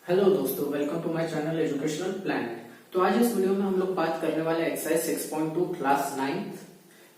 Hello दोस्तों, welcome to my channel educational plan. तो आज इस वीडियो में हम लोग बात करने वाले एक्सरसाइज 6.2 क्लास 9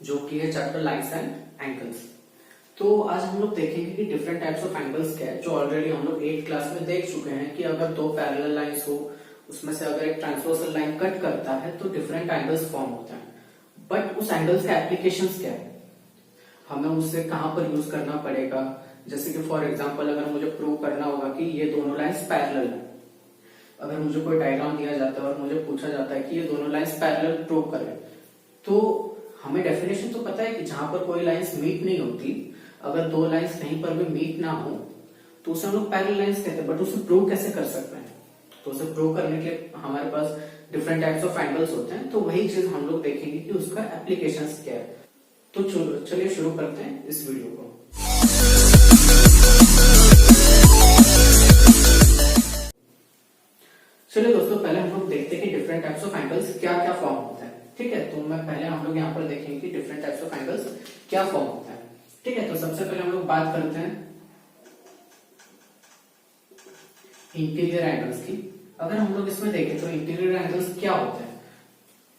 जो कि है चैप्टर लाइन्स एंड एंगल्स। तो आज हम लोग देखेंगे कि डिफरेंट टाइप्स ऑफ एंगल्स क्या है, जो ऑलरेडी हम लोग 8 क्लास में देख चुके हैं कि अगर दो पैरेलल लाइंस हो, उसमें से अगर एक ट्रांसवर्सल लाइन कट करता है तो डिफरेंट एंगल्स फॉर्म होते हैं। बट उस एंगल्स के एप्लीकेशंस क्या है, हमें उससे कहां पर यूज करना पड़ेगा। जैसे कि फॉर एग्जांपल अगर मुझे प्रूव करना होगा कि ये दोनों लाइंस पैरेलल है, अगर मुझे कोई डायग्राम दिया जाता है और मुझे पूछा जाता है कि ये दोनों लाइंस पैरेलल प्रूव करें, तो हमें डेफिनेशन तो पता है कि जहां पर कोई लाइंस मीट नहीं होती, अगर दो लाइंस कहीं पर भी मीट ना हो तो उसे हम लोग पैरेलल लाइंस कहते हैं। बट उसे प्रूव कैसे कर सकते हैं, तो उसे प्रूव करने के लिए हमारे पास डिफरेंट टाइप्स ऑफ एंगल्स होते हैं। तो वही चीज हम लोग देखेंगे कि उसका एप्लीकेशन क्या है। तो चलिए शुरू करते हैं इस वीडियो को। चलिए दोस्तों, पहले हम लोग देखते हैं कि डिफरेंट टाइप्स ऑफ एंगल्स क्या क्या फॉर्म होता है। ठीक है, तो मैं पहले हम लोग यहाँ पर देखेंगे कि डिफरेंट टाइप्स ऑफ एंगल्स क्या फॉर्म होता है। ठीक है, तो सबसे पहले हम लोग बात करते हैं इंटीरियर एंगल्स की। अगर हम लोग इसमें देखें तो इंटीरियर एंगल्स क्या होते हैं,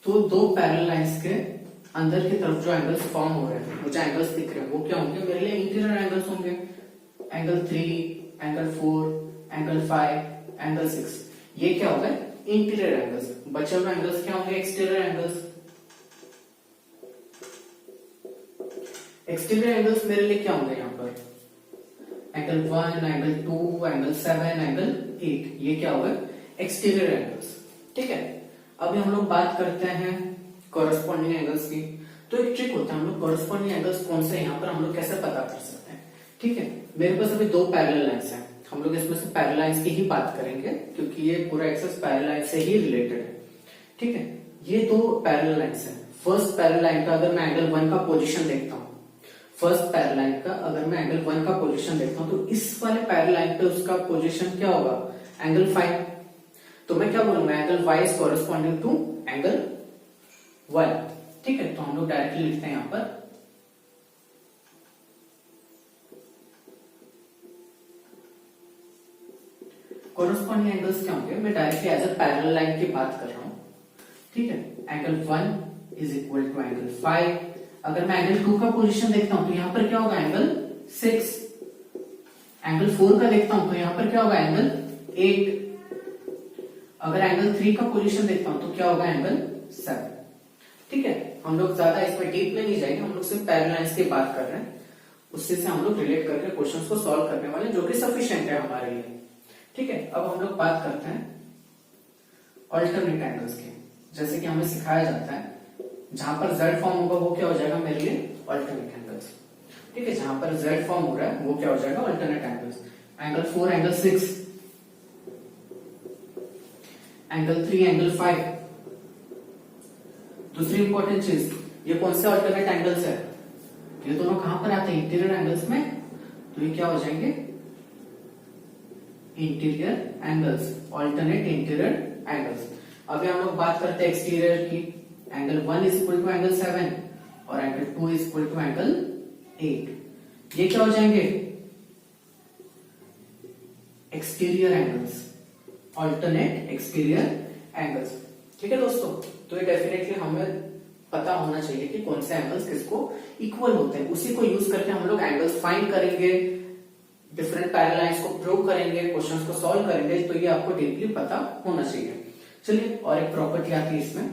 तो दो पैरेलल लाइंस के अंदर की तरफ जो एंगल्स फॉर्म हो रहे हैं, मुझे एंगल्स दिख रहे हैं, वो क्या होंगे, मेरे लिए इंटीरियर एंगल्स होंगे। एंगल 3, एंगल 4, एंगल 5, एंगल 6, ये क्या होगा, इंटीरियर एंगल्स। बचे हुए एंगल्स क्या होंगे, एक्सटीरियर एंगल्स। एक्सटीरियर एंगल्स मेरे लिए क्या होंगे, यहाँ पर एंगल 1, एंगल 2, एंगल 7, एंगल 8, ये क्या होगा, एक्सटीरियर एंगल्स। ठीक है, अभी हम लोग बात करते हैं कॉरेस्पॉन्डिंग एंगल्स की। तो एक ट्रिक होता है, हम लोग कॉरेस्पॉन्डिंग एंगल्स कौन से यहाँ पर हम लोग कैसे पता कर सकते हैं। ठीक है, मेरे पास अभी दो पैरेलल लाइंस हैं, हम लोग इसमें से पैरेलल लाइंस की ही बात करेंगे क्योंकि ये पूरा एक्सरसाइज पैरेलल लाइन से ही रिलेटेड है। ठीक है, ये दो पैरेलल लाइंस हैं। फर्स्ट पैरेलल लाइन का अगर मैं एंगल 1 का पोजीशन देखता हूँ, फर्स्ट पैरेलल लाइन का अगर मैं एंगल 1 का पोजीशन देखता हूँ, तो इस वाले पैरेलल लाइन पे उसका पोजीशन क्या होगा, एंगल 5। तो मैं क्या बोलूंगा, angle y is corresponding to angle 1। ठीक है, तो हम लोग डायरेक्टली लिखते हैं यहां पर कॉरेस्पॉन्डिंग एंगल्स क्या होंगे, मैं directly as a parallel line की बात कर रहा हूं। ठीक है, angle 1 is equal to angle 5। अगर मैं एंगल 2 का पोजीशन देखता हूं तो यहां पर क्या होगा, एंगल 6। एंगल 4 का देखता हूं तो यहां पर क्या होगा, एंगल 8। अगर एंगल 3 का पोजीशन देखता हूं तो क्या होगा, एंगल 7। ठीक है, हम लोग ज्यादा इसमें डीप में नहीं जाएंगे, हम लोग सिर्फ पैरेलल लाइंस की बात कर रहे हैं, उससे से हम लोग रिलेट करके क्वेश्चंस को सॉल्व करने वाले, जो कि सफिशिएंट है हमारे लिए। ठीक है, अब हम लोग बात करते हैं अल्टरनेट एंगल्स की। जैसे कि हमें सिखाया जाता है, जहां पर z फॉर्म होगा वो क्या हो जाएगा मेरे लिए, अल्टरनेट एंगल्स। ठीक है, जहां पर z फॉर्म हो रहा है वो क्या हो जाएगा, alternate angles. Angle 4, angle 6, angle 3, angle 5। दूसरी इंपॉर्टेंट चीज, ये कौन से अल्टरनेट एंगल्स है, ये दोनों कहां पर आते हैं, इंटीरियर एंगल्स में, तो ये क्या हो जाएंगे, interior angles, alternate interior angles. अभी हम लोग बात करते हैं एक्सटीरियर की। Angle 1 is equal to angle 7 और angle 2 is equal to angle 8, ये क्या हो जाएंगे, exterior angles, alternate exterior angles. ठीक है दोस्तों, तो ये डेफिनेटली हमें पता होना चाहिए कि कौन से एंगल्स किसको इक्वल होते हैं। उसी को यूज करके हम लोग एंगल्स फाइंड करेंगे, डिफरेंट पैरेलल लाइंस को प्रूव करेंगे, क्वेश्चंस को सॉल्व करेंगे। तो ये आपको डीपली पता होना चाहिए। चलिए, और एक प्रॉपर्टी आती है इसमें।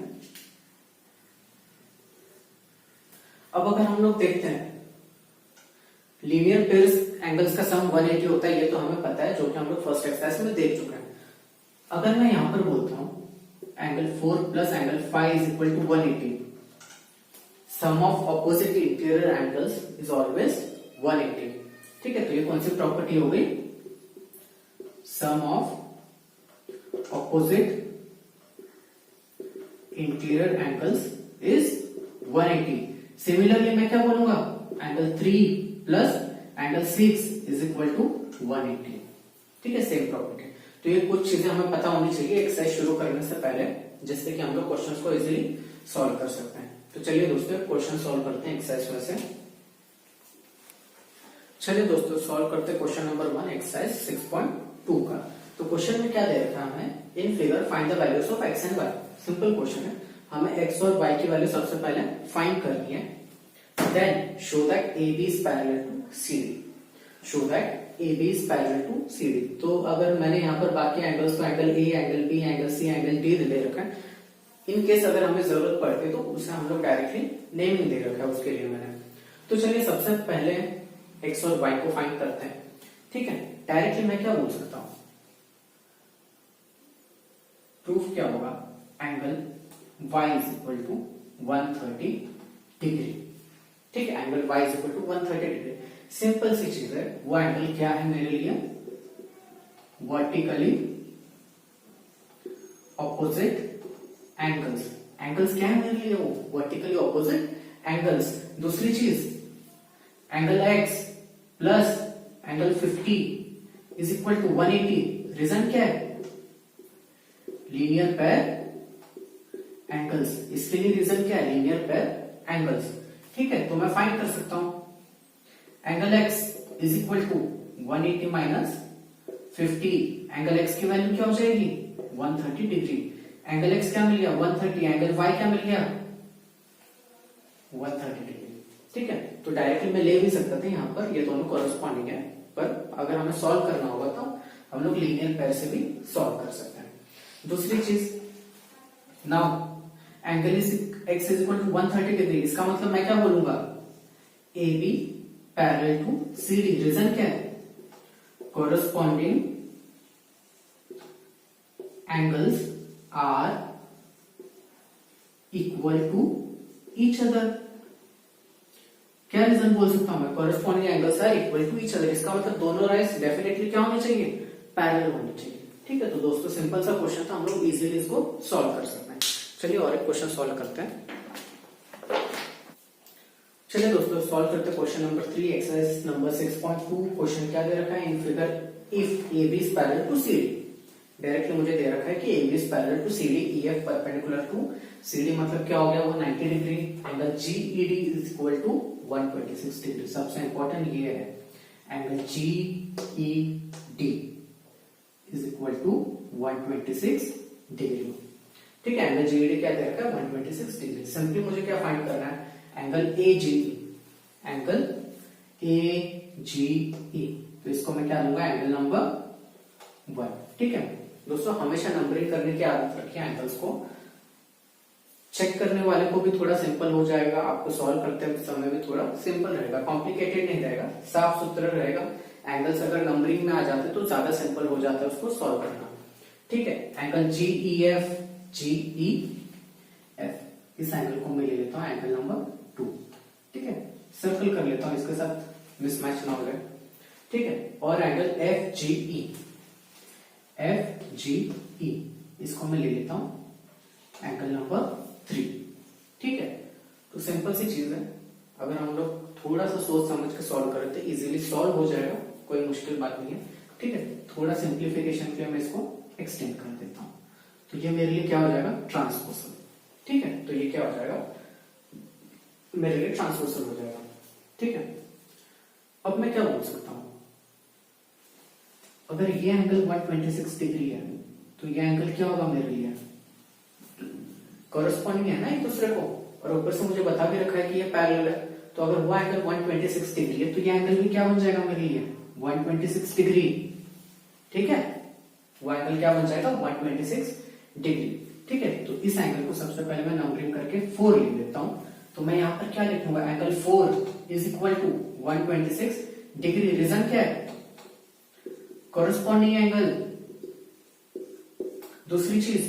अब अगर हम लोग देखते हैं लीनियर पेयर्स एंगल्स का सम 180 होता है, ये तो हमें पता है, जो कि हम लोग फर्स्ट एक्सरसाइज में देख चुके हैं। अगर मैं यहां पर बोलता हूं angle 4 plus angle 5 is equal to 180, sum of opposite interior angles is always 180। ठीक है, तो ये कौन सी प्रॉपर्टी हो गई, sum of opposite interior angles is 180। Similarly मैं क्या बोलूंगा, angle 3 plus angle 6 is equal to 180। ठीक है, सेम प्रॉपर्टी। तो ये कुछ चीजें हमें पता होनी चाहिए एक्सरसाइज शुरू करने से पहले, जिससे कि हम लोग क्वेश्चंस को इजीली सॉल्व कर सकते हैं। तो चलिए दोस्तों, क्वेश्चन सॉल्व करते हैं एक्सरसाइज में से। चलिए दोस्तों, सॉल्व करते हैं क्वेश्चन नंबर 1 एक्सरसाइज 6.2 का। तो क्वेश्चन में क्या दे रखा है हमें, in figure find the values of X and Y. Simple question है, हमें एक्स और वाई की वैल्यू सबसे पहले फाइंड करनी है। Then show that A B is parallel to C D, show that A B is parallel to C D. तो अगर मैंने यहाँ पर बाकी एंगल्स को angle A, angle B, angle C, angle D दे रखा है, इन केस अगर हमें जरूरत पड़ती तो उसे हम लोग डायरेक्टली नेमिंग दे रखा है उसके लिए मैंने। तो चलिए सबसे पहले एक्स और वाई को फाइंड करते हैं। ठीक है, डायरेक्टली मैं क्या बोल सकता हूं, प्रूफ क्या होगा, angle y is equal to 130 degree. ठीक है, angle y is equal to 130 degree. Simple सी चीज है, वो एंगल क्या है मेरे लिए, वर्टिकली ऑपोजिट एंगल्स। एंगल्स क्या है मेरे लिए, वो वर्टिकली ऑपोजिट एंगल्स। दूसरी चीज, angle x plus angle 50 is equal to 180। Reason क्या है, लीनियर पेयर एंगल्स। इसके लिए रीजन क्या है, लीनियर पेयर एंगल्स। ठीक है, तो मैं फाइंड कर सकता हूं angle x is equal to 180 minus 50। Angle x की वैल्यू क्या हो जाएगी, 130 डिग्री। एंगल x क्या मिल गया, 130। एंगल y क्या मिल गया, 130 डिग्री। ठीक है, तो डायरेक्टली मैं ले भी सकता था यहाँ पर, ये दोनों कॉरेस्पॉन्डिंग है, पर अगर हमें सॉल्व करना होगा तो हम लोग लीनियर पेयर से भी सॉल्व कर सकते हैं। दूसरी चीज, now angle is x is equal to 130 degree. इसका मतलब मैं क्या बोलूंगा, A B parallel to C D. Reason क्या है, corresponding angles are equal to each other. क्या रीजन बोल सकता हूं मैं, corresponding angles are equal to each other. इसका मतलब दोनों राइज डेफिनेटली क्या होनी चाहिए, पैरेलल होनी चाहिए। ठीक है, तो दोस्तों सिंपल सा क्वेश्चन था, हम लोग इजीली इसको सॉल्व कर सकते हैं। चलिए और एक क्वेश्चन सॉल्व करते हैं। चलिए दोस्तों सॉल्व करते हैं question number 3, exercise number 6.2। Question क्या दे रखा है, in figure if A B is parallel to C D. Directly मुझे दे रखा है कि A B is parallel to C D, E F perpendicular to C D, मतलब क्या हो गया वो 90 degree. Angle G E D is equal to 126 degree. सबसे इंपॉर्टेंट ये है, angle G E D is equal to 126 degree. ठीक है, एंगल जीईडी क्या दे रखा है, 126 डिग्री। सिंपली मुझे क्या फाइंड करना है, एंगल एजीई, एंगल एजीई। तो इसको मैं क्या लूंगा, एंगल नंबर 1। ठीक है दोस्तों, हमेशा नंबरिंग करने की आदत रखिए एंगल्स को। चेक करने वाले को भी थोड़ा सिंपल हो जाएगा, आपको सॉल्व करते समय भी थोड़ा सिंपल रहेगा, कॉम्प्लिकेटेड नहीं रहेगा, साफ सुथरा रहेगा। एंगल्स अगर नंबरिंग में आ जाते तो ज्यादा सिंपल हो जाता है उसको सॉल्व करना। ठीक है, एंगल जीईएफ, जीईएफ, इस एंगल को मैं ले लेता हूं एंगल नंबर 2। ठीक है, सर्कल कर लेता हूं, इसके साथ मिसमैच ना हो जाए। ठीक है, और एंगल एफजीई, एफजीई, इसको मैं ले लेता हूं एंगल नंबर 3। ठीक है, तो सिंपल सी चीज है, अगर हम लोग थोड़ा सा सोच समझ के सॉल्व करें तो इजीली सॉल्व हो जाएगा, कोई मुश्किल बात नहीं है। ठीक है, थोड़ा सिंप्लीफिकेशन के लिए मैं इसको एक्सटेंड कर देता हूं, तो ये मेरे लिए क्या हो जाएगा, ट्रांसपोजल। ठीक है, तो ये क्या हो जाएगा, मेरे लिए ट्रांसपोजल हो जाएगा। ठीक है, अब मैं क्या बोल सकता हूं, अगर ये एंगल 126 डिग्री है तो ये एंगल क्या होगा मेरे लिए, कॉरेस्पॉन्डिंग है ना एक दूसरे को, और ऊपर से मुझे बता भी रखा है कि ये पैरेलल है। तो अगर वो एंगल 126 डिग्री है तो ये एंगल भी क्या बन जाएगा मेरे लिए, 126 डिग्री। ठीक है, वो एंगल क्या बन जाएगा, 126 डिग्री। ठीक है, तो इस एंगल को सबसे पहले मैं नंबरिंग करके 4 लिख देता हूं। तो मैं यहां पर क्या लिखूंगा, angle 4 is equal to 126 degree. Reason क्या है, कॉरेस्पॉन्डिंग एंगल। दूसरी चीज,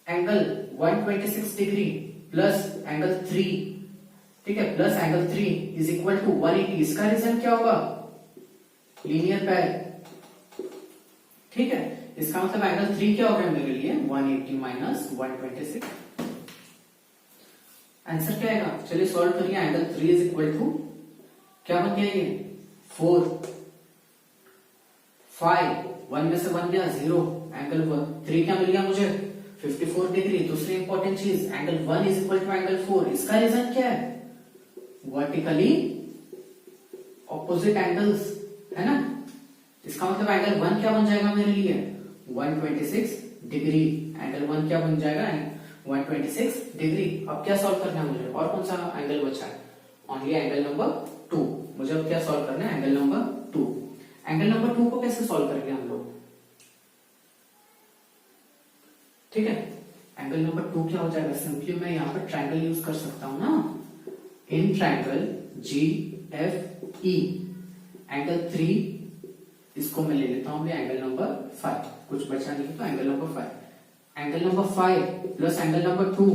एंगल 126 डिग्री प्लस एंगल 3। ठीक है, plus angle 3 is equal to 180। इसका रीजन क्या होगा, लीनियर पेयर। ठीक है, इसका मतलब एंगल 3 क्या हो गया मेरे लिए, 180 माइनस 126। आंसर क्या आएगा, चलिए सॉल्व करिए। एंगल 3 इज इक्वल टू क्या बन गया, ये 4, 5, 1 में से 1 गया 0। एंगल 3 क्या मिल गया मुझे, 54 डिग्री। दूसरी इंपॉर्टेंट चीज, angle 1 is equal to angle 4। इसका रीजन क्या है, वर्टिकली ऑपोजिट एंगल्स, है ना। इसका मतलब एंगल 1 क्या बन जाएगा मेरे लिए 126 डिग्री। एंगल 1 क्या बन जाएगा 126 डिग्री। अब क्या सॉल्व करना है मुझे, और कौन सा एंगल बचा है, ओनली एंगल नंबर 2। मुझे अब क्या सॉल्व करना है, एंगल नंबर 2। एंगल नंबर 2 को कैसे सॉल्व करेंगे हम लोग, ठीक है। एंगल नंबर 2 क्या हो जाएगा, सिंपली मैं यहाँ पर ट्रायंगल यूज कर सकता हूं ना, इन ट्रायंगल GFE एंगल 3, इसको मैं ले लेता हूं एंगल नंबर 5, कुछ बचा नहीं तो angle number 5। Angle number 5 plus angle number 2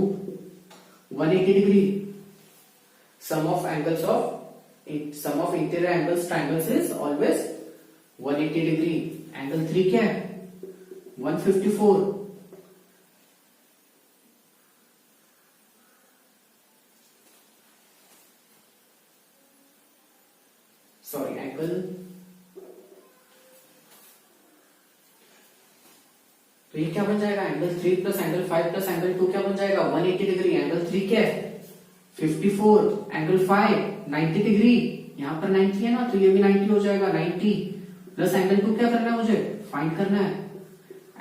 180 degree. Sum of interior angles triangles is always 180 degree. Angle 3 क्या है 154। सॉरी, एंगल, तो ये क्या बन जाएगा, angle 3 plus angle 5 plus angle 2 क्या बन जाएगा 180 डिग्री। एंगल 3 क्या है 54, एंगल 5 90 डिग्री, यहां पर 90 है ना, तो ये भी 90 हो जाएगा। 90 प्लस एंगल 2 क्या करना है मुझे, फाइंड करना है।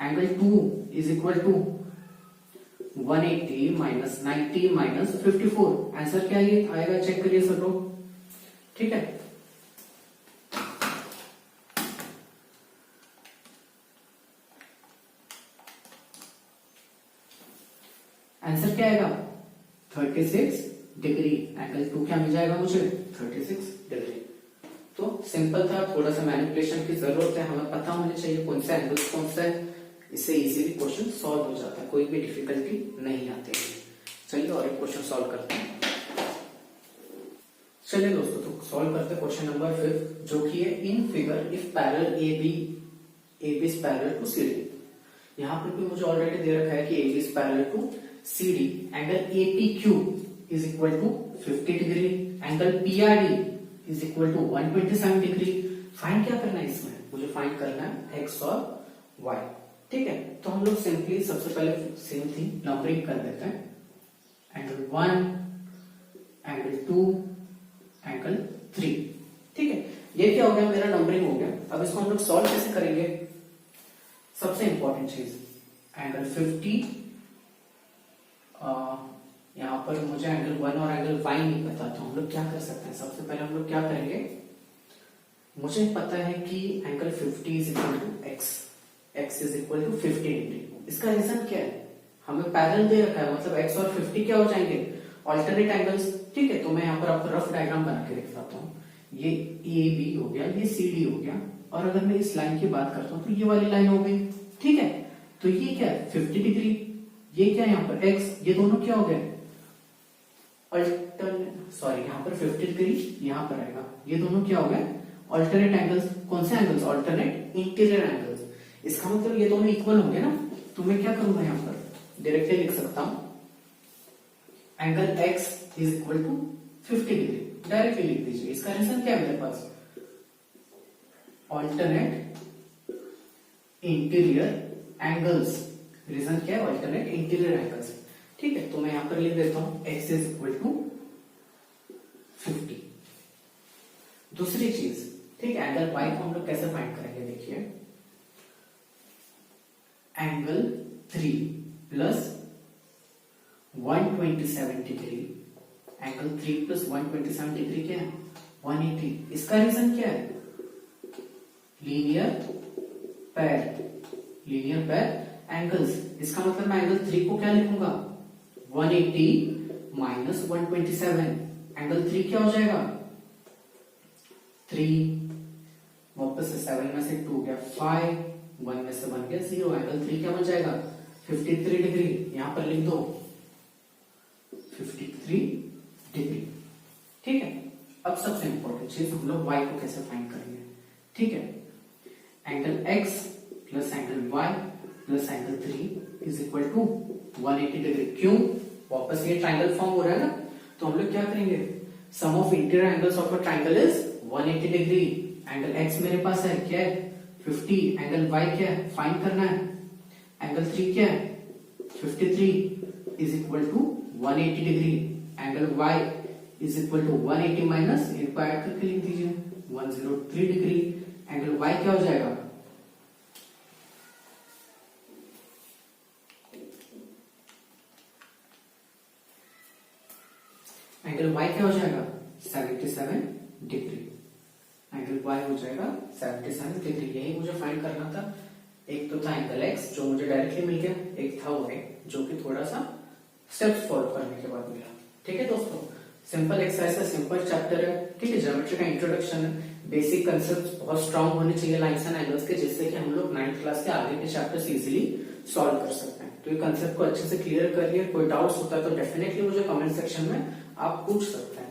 Angle 2 is equal to 180 minus 90 minus 54। Answer क्या ये आएगा, चेक करिए सब लोग, ठीक है। आंसर क्या आएगा 36 डिग्री। एंगल 2 क्या मिल जाएगा मुझे 36 डिग्री। तो सिंपल था, थोड़ा सा मैनिपुलेशन की जरूरत है, हमें पता होने चाहिए कौन सा एंगल कौन सा है, इससे इजीली क्वेश्चन सॉल्व हो जाता है, कोई भी डिफिकल्टी नहीं आती है। चलिए और एक क्वेश्चन सॉल्व करते हैं। चलिए दोस्तों, तो सॉल्व करते हैं क्वेश्चन नंबर 5, जो कि है in figure if parallel AB is parallel to CD। यहाँ पर भी मुझे ऑलरेडी दे रखा है कि AB is parallel to CD, angle APQ is equal to 50 degree, angle PRD is equal to 127 degree. Find क्या करना है इसमें, मुझे फाइंड करना है X और Y, ठीक है। तो हम लोग सिंपली सबसे पहले सेम थिंग नंबरिंग कर देते हैं। एंगल 1, एंगल 2, एंगल 3, ठीक है। ये क्या हो गया, मेरा नंबरिंग हो गया। अब इसको हम लोग सॉल्व कैसे करेंगे, सबसे इंपॉर्टेंट चीज एंगल 50, यहां पर मुझे एंगल 1 और एंगल Y नहीं पता, तो हम लोग क्या कर सकते हैं, सबसे पहले हम लोग क्या करेंगे, मुझे पता है कि angle 50 is equal to x is equal to 50 degree. इसका रीजन क्या है, हमें पैरेलल दे रखा है, मतलब x और 50 क्या हो जाएंगे, ऑल्टरनेट एंगल्स, ठीक है। तो मैं यहाँ पर आपको रफ डायग्राम बना के दिखाता हूँ। ये AB हो गया, ये CD हो गया, और अगर मैं इस लाइन की बात करता हूँ तो ये वाली लाइन हो गई, ठीक है। तो ये क्या है 50 डिग्री, ये क्या है यहाँ पर x, ये दोनों क्या हो गए सॉरी, यहाँ पर 50 डिग्री यहाँ पर आएगा, ये दोनों क्या हो गए ऑल्टरनेट एंगल्स। कौन से एंगल्स, ऑल्टरनेट इंटीरियर एंगल्स। इसका मतलब ये दोनों इक्वल होंगे ना, तो मैं क्या करूंगा, यहाँ पर डायरेक्टली लिख सकता हूं angle x is equal to 50 degree, directly लिख दीजिए। इसका रीजन क्या है मेरे पास, ऑल्टरनेट इंटीरियर एंगल्स। रीजन क्या है, ऑल्टरनेट इंटीरियर एंगल्स, ठीक है। तो मैं यहां पर लिख देता हूं x इज इक्वल टू 50। दूसरी चीज, ठीक है, एंगल y को हम लोग कैसे फाइंड करेंगे, देखिए angle 3 plus 127 degree, angle 3 plus 127 degree क्या है 180। इसका रीजन क्या है, लीनियर पैर एंगल्स। इसका मतलब मैं एंगल 3 को क्या लिखूंगा 180 माइनस 127, एंगल 3 क्या हो जाएगा 3, वापस से 7 में से 2 गया 5, 1 में से 1 गया 0, एंगल 3 क्या बन जाएगा 53 डिग्री। यहां पर लिख दो 53 डिग्री, ठीक है। अब सबसे इंपॉर्टेंट चीज, हम लोग y को कैसे फाइंड करेंगे, ठीक है। Angle x plus angle y plus angle 3 is equal to 180 degree. क्यों, वापस ये ट्राइंगल फॉर्म हो रहा है ना, तो हम लोग क्या करेंगे, sum of interior angles of a triangle is 180 degree. Angle x मेरे पास है क्या है 50, एंगल y क्या है फाइंड करना है, एंगल 3 क्या है 53 is equal to 180 degree, angle y is equal to 180 minus, इनको ऐड करके लिख दीजिए 103 डिग्री, एंगल y क्या हो जाएगा, एंगल y क्या हो जाएगा 77 डिग्री। एंगल y हो जाएगा 77 डिग्री। यही मुझे फाइंड करना था। एक तो था एंगल x जो मुझे डायरेक्टली मिल गया, एक था y जो कि थोड़ा सा स्टेप्स फॉलो करने के बाद मिला। ठीक है दोस्तों, सिंपल एक्सरसाइज है, सिंपल चैप्टर है। ठीक है, ज्योमेट्री का इंट्रोडक्शन है, बेसिक कंसेप्ट बहुत स्ट्रांग होने चाहिए लाइन्स एंड एंगल्स के, जिससे कि हम लोग 9th क्लास के आगे के चैप्टर्स इजीली सॉल्व कर सकते हैं। तो ये कंसेप्ट को अच्छे से क्लियर करिए। कोई डाउट्स होता है तो डेफिनेटली मुझे कमेंट सेक्शन में आप पूछ सकते हैं।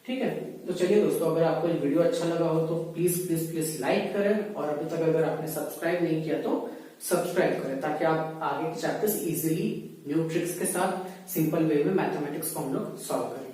ठीक है, तो चलिए दोस्तों, अगर आपको ये वीडियो अच्छा लगा हो तो प्लीज प्लीज प्लीज लाइक करें, और अभी तक अगर आपने सब्सक्राइब नहीं किया तो सब्सक्राइब करें, ताकि आप आगे के चैप्टर्स इजीली न्यू ट्रिक्स के साथ सिंपल वे में मैथमेटिक्स को हम लोग सॉल्व करें।